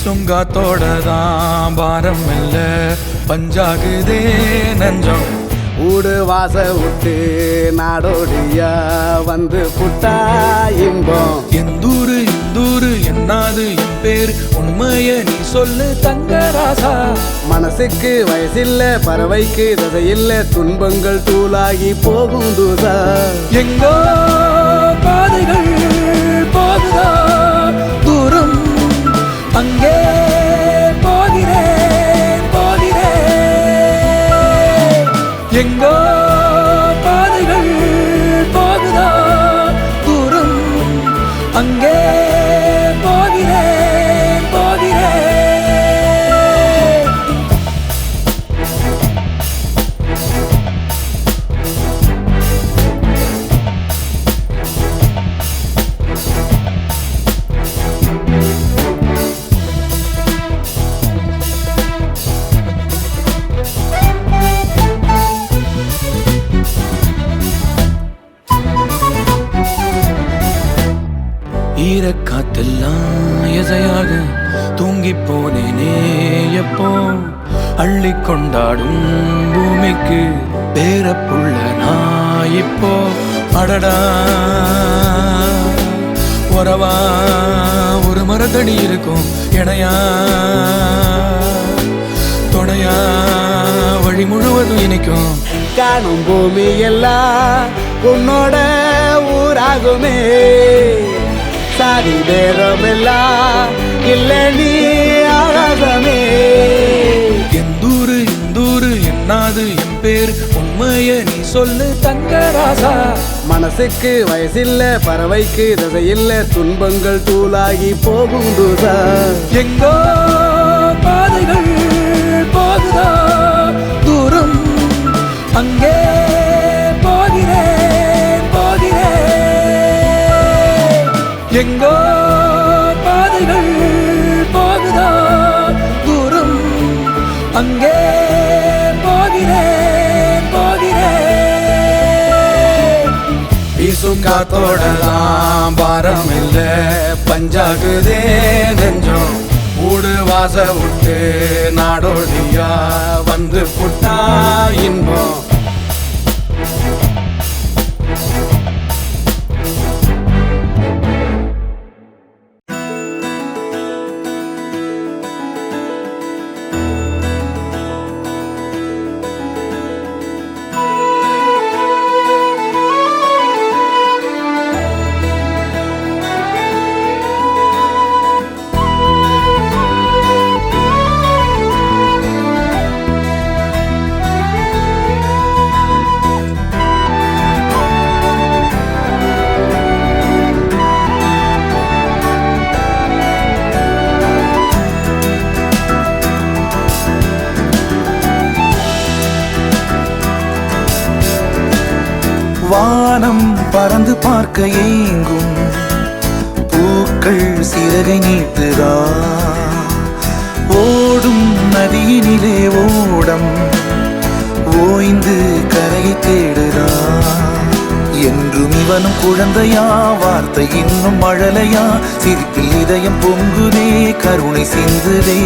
வீசுங்காத்தோடதான் பாரம் இல்ல பஞ்சாகுதே நஞ்சம் ஊடு வாச விட்டு நாடோடியா வந்து புட்டா இன்பம் எந்தூரு இந்தூரு என்னாது என் பேர் உண்மைய நீ சொல்லு தங்கராசா மனசுக்கு வயசில்ல பறவைக்கு தசையில்ல துன்பங்கள் தூளாகி போகும் தூதா எங்கோ பாதைகள் போகுதா தூரம் அங்கே போகிறேன் எங்கோ பாதைகள் போகுதா தூரம் அங்கே போகிறேன் ஈரக்காத்தெல்லாம் எசையாக தூங்கி போனேனே எப்போ அள்ளி கொண்டாடும் பூமிக்கு பேரப்புள்ள நான் இப்போ அடடா உறவா ஒரு மரத்தடி இருக்கும் இணையா துணையா வழி முழுவதும் இணைக்கும் காணும் பூமி எல்லாம் உன்னோட ஊராகுமே சாதி பேரமெல்லாம் இல்ல நீ ஆகாசமே எந்தூரு இந்தூரு என்னாது என் பேர் உண்மைய நீ சொல்லு தங்கராசா மனசுக்கு வயசில்ல பறவைக்கு தசையில்ல துன்பங்கள் தூளாகி போகும் தூதா எங்கோ பாதைகள் போகுதா தூரம் அங்கே போகிறேன் எங்கோ பாதைகள் போகுதா தூரம் அங்கே போகிறேன் வீசும் காத்தோடலாம் பாரம் இல்ல பஞ்சாகுதே நெஞ்சம் ஊடு வாச விட்டு நாடோடியா வந்து புட்டா இன்பம் வானம் பறந்து பார்க்க ஏங்கும் பூக்கள் சிறகை நீட்டுதா ஓடும் நதியினிலே ஓடம் ஓய்ந்து கரையை தேடுதா என்றும் இவனும் குழந்தையா வார்த்தை இன்னும் மழலையா சிரிப்பில் இதயம் பொங்குதே கருணை சிந்துதே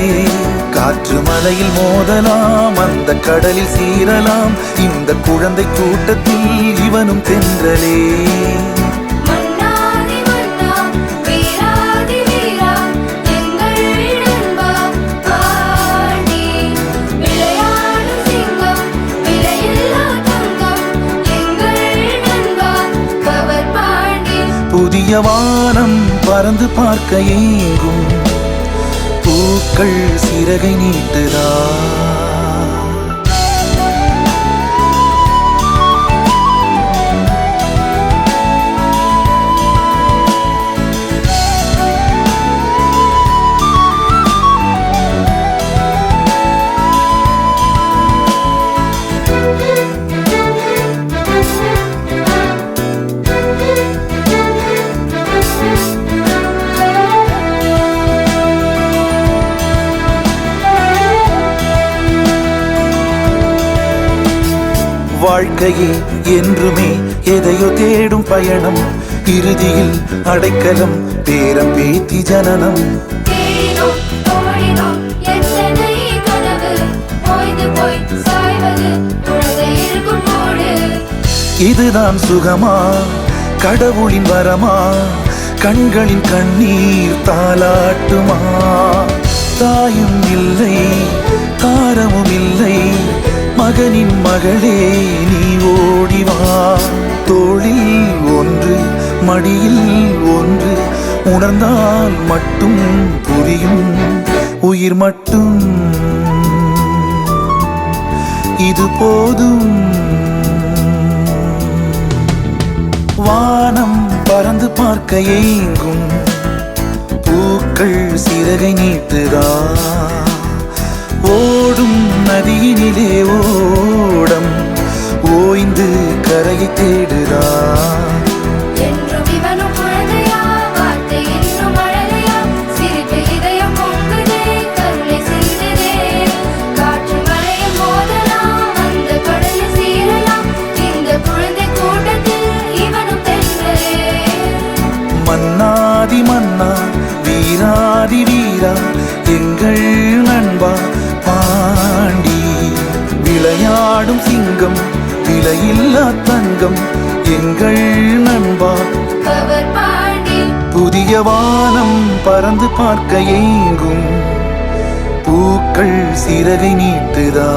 காற்று மலையில் மோதலாம் அந்த கடலில் சீரலாம் இந்த குழந்தை கூட்டத்தில் இவனும் தென்றலே புதிய வானம் பறந்து பார்க்க ஏங்கும் பூக்கள் சிறகை நீட்டுதா வாழ்க்கையே என்றுமே எதையோ தேடும் பயணம் இறுதியில் அடைக்கலம் பேரம் பேத்தி ஜனனம் இதுதான் சுகமா கடவுளின் வரமா கண்களின் கண்ணீர் தாலாட்டுமா தாயும் இல்லை தாரமும் இல்லை மகனின் மகளே நீ ஓடிவா தோளில் ஒன்று மடியில் ஒன்று உணர்ந்தால் மட்டும் புரியும் உயிர் மட்டும் இது போதும் வானம் பறந்து பார்க்க ஏங்கும் பூக்கள் சிறகை நீட்டுதா ஓடும் நதியினிலே ஓடம் ஓய்ந்து கரையை தேடுதா என்றும் இவனும் குழந்தையா வார்த்தை இன்னும் அழலையா சிரிப்பு இதயம் பொங்குதே கருணை செய்ததே காற்று மழையும் மோதலாம் அந்த கடலில் சீரலாம் இந்த குழந்தை கூட்டத்தில் இவனும் தென்றலே மன்னாதி மன்னா வீராதி வீரா எங்கள் நண்பா பாண்டி விளையாடும் சிங்கம் விலையில்லா தங்கம் எங்கள் நண்பா அவர் பாண்டி புதிய வானம் பறந்து பார்க்க ஏங்கும் பூக்கள் சிறகை நீட்டுதா